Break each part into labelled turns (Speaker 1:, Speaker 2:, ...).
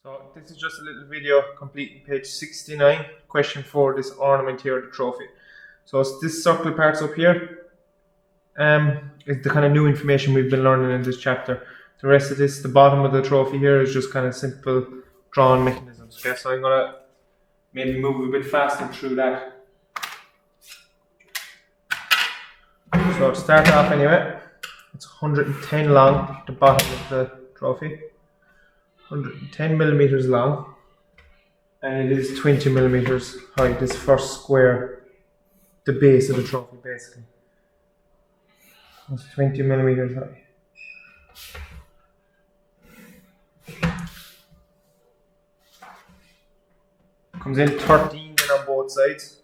Speaker 1: So this is just a little video completing page 69, question 4, this ornament here, the trophy. So it's this circle parts up here is the kind of new information we've been learning in this chapter. The rest of this, the bottom of the trophy here, is just kind of simple drawn mechanisms. Okay, so I'm going to maybe move a bit faster through that. So to start off anyway, it's 110 long, the bottom of the trophy. 110 millimeters long, and it is 20 millimeters high, this first square, the base of the trophy basically. It's 20 millimeters high. Comes in 13 then on both sides.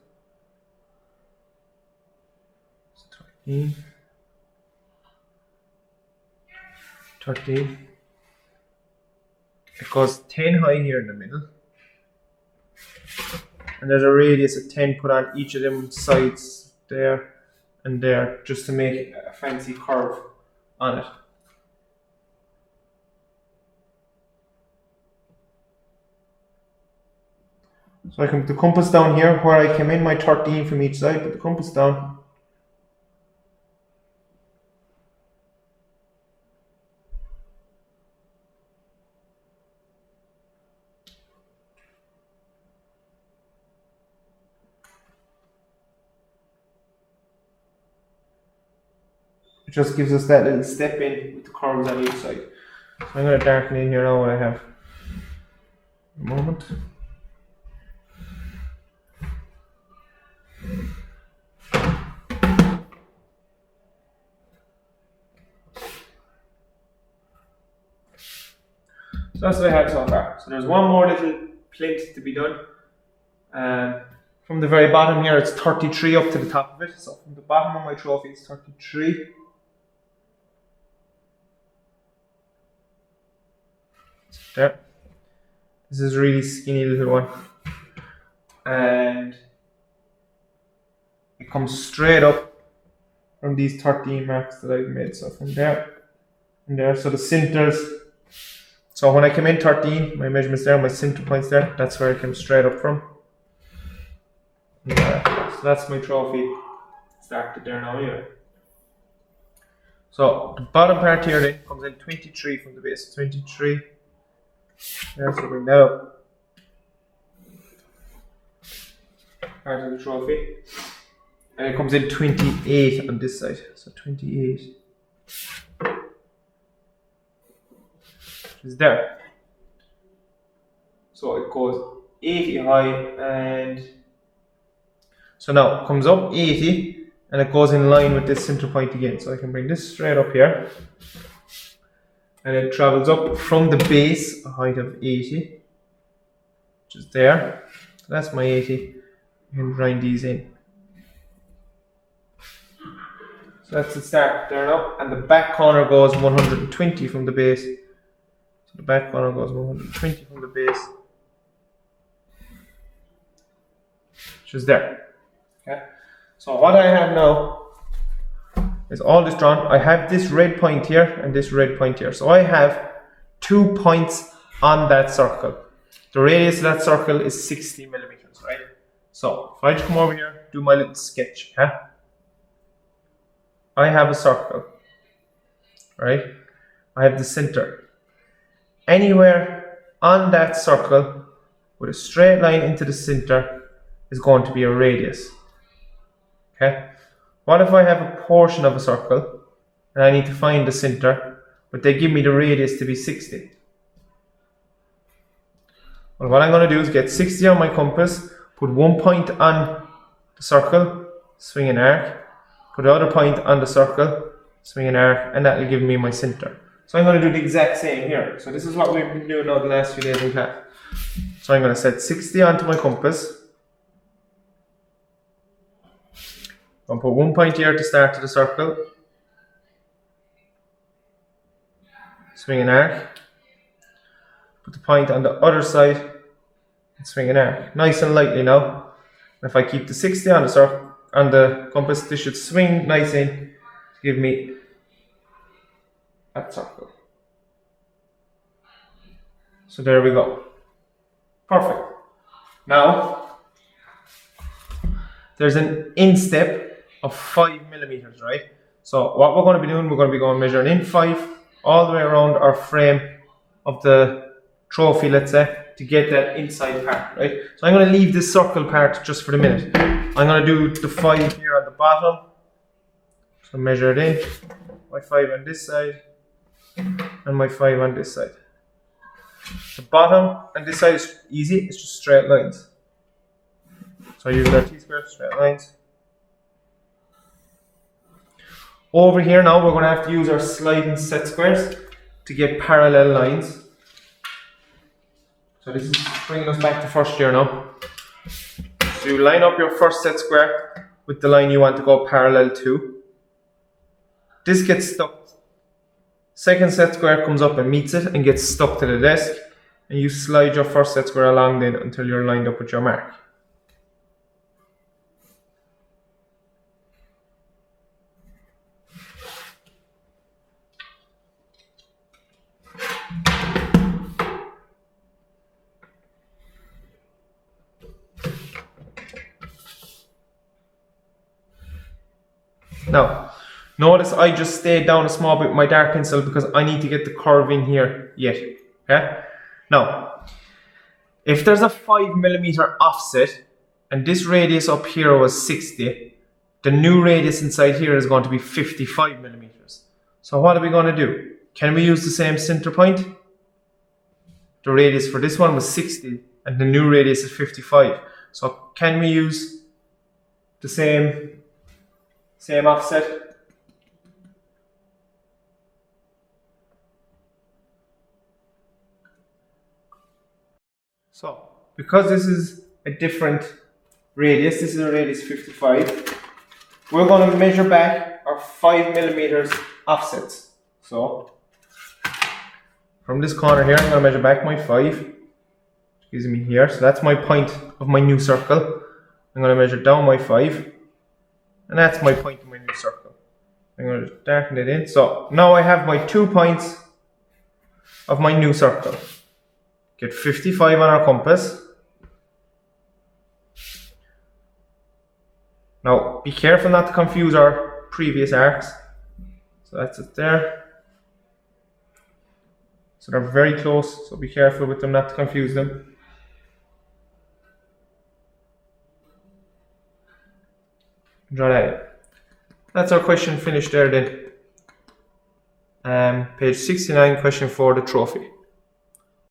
Speaker 1: It's 13. It goes 10 high here in the middle, and there's a radius of 10 put on each of them sides there and there, just to make a fancy curve on it. So I can put the compass down here where I came in my 13 from each side, put the compass down. It just gives us that little step in with the curves on each side. So I'm going to darken in here now what I have. A moment. So that's what I have so far. So there's one more little plinth to be done. From the very bottom here, it's 33 up to the top of it. So from the bottom of my trophy, it's 33. There. This is a really skinny little one, and it comes straight up from these 13 marks that I've made. So from there and there, so the centers. So when I came in 13, my measurements there, my center points there, that's where I came straight up from. So that's my trophy started there now anyway. So the bottom part here then comes in 23 from the base, 23. There, so bring that up. Part of the trophy. And it comes in 28 on this side. So 28. Is there. So it goes 80 high, and so now it comes up 80 and it goes in line with this center point again. So I can bring this straight up here, and it travels up from the base, a height of 80, which is there. So that's my 80. I can grind these in. So that's the start there now, and the back corner goes 120 from the base. So the back corner goes 120 from the base, which is there. Okay. So what I have now is all this drawn. I have this red point here and this red point here. So I have 2 points on that circle. The radius of that circle is 60 millimeters, right? So if I just come over here, do my little sketch, okay? I have a circle, right? I have the center. Anywhere on that circle with a straight line into the center is going to be a radius. Okay? What if I have a portion of a circle and I need to find the center, but they give me the radius to be 60? Well, what I'm going to do is get 60 on my compass, put 1 point on the circle, swing an arc, put the other point on the circle, swing an arc, and that will give me my center. So I'm going to do the exact same here. So this is what we've been doing now the last few days in class. So I'm going to set 60 onto my compass. I'll put 1 point here to start to the circle. Swing an arc. Put the point on the other side and swing an arc. Nice and lightly now. And if I keep the 60 on the circle, on the compass, this should swing nice in to give me that circle. So there we go. Perfect. Now, there's an instep of 5 millimeters, right? So what we're going to be doing, we're going to be going measuring in 5 all the way around our frame of the trophy, let's say, to get that inside part, right? So I'm going to leave this circle part just for the minute. I'm going to do the 5 here on the bottom. So measure it in, my 5 on this side, and my 5 on this side. The bottom and this side is easy, it's just straight lines. So I use our T-square, straight lines. Over here now, we're going to have to use our sliding set squares to get parallel lines. So this is bringing us back to first year now. So you line up your first set square with the line you want to go parallel to. This gets stuck. Second set square comes up and meets it and gets stuck to the desk. And you slide your first set square along then until you're lined up with your mark. Now, notice I just stayed down a small bit with my dark pencil because I need to get the curve in here yet. Okay? Now, if there's a 5 millimeter offset and this radius up here was 60, the new radius inside here is going to be 55 millimeters. So what are we going to do? Can we use the same center point? The radius for this one was 60 and the new radius is 55. So can we use the same offset? So, because this is a different radius, this is a radius 55, we're going to measure back our 5 millimeters offsets. So, from this corner here, I'm going to measure back my 5, which gives me here. So that's my point of my new circle. I'm going to measure down my 5, and that's my point of my new circle. I'm going to darken it in. So now I have my 2 points of my new circle. Get 55 on our compass. Now be careful not to confuse our previous arcs. So that's it there. So they're very close, so be careful with them not to confuse them. Draw that in. That's our question finished there then. Page 69, question 4, the trophy.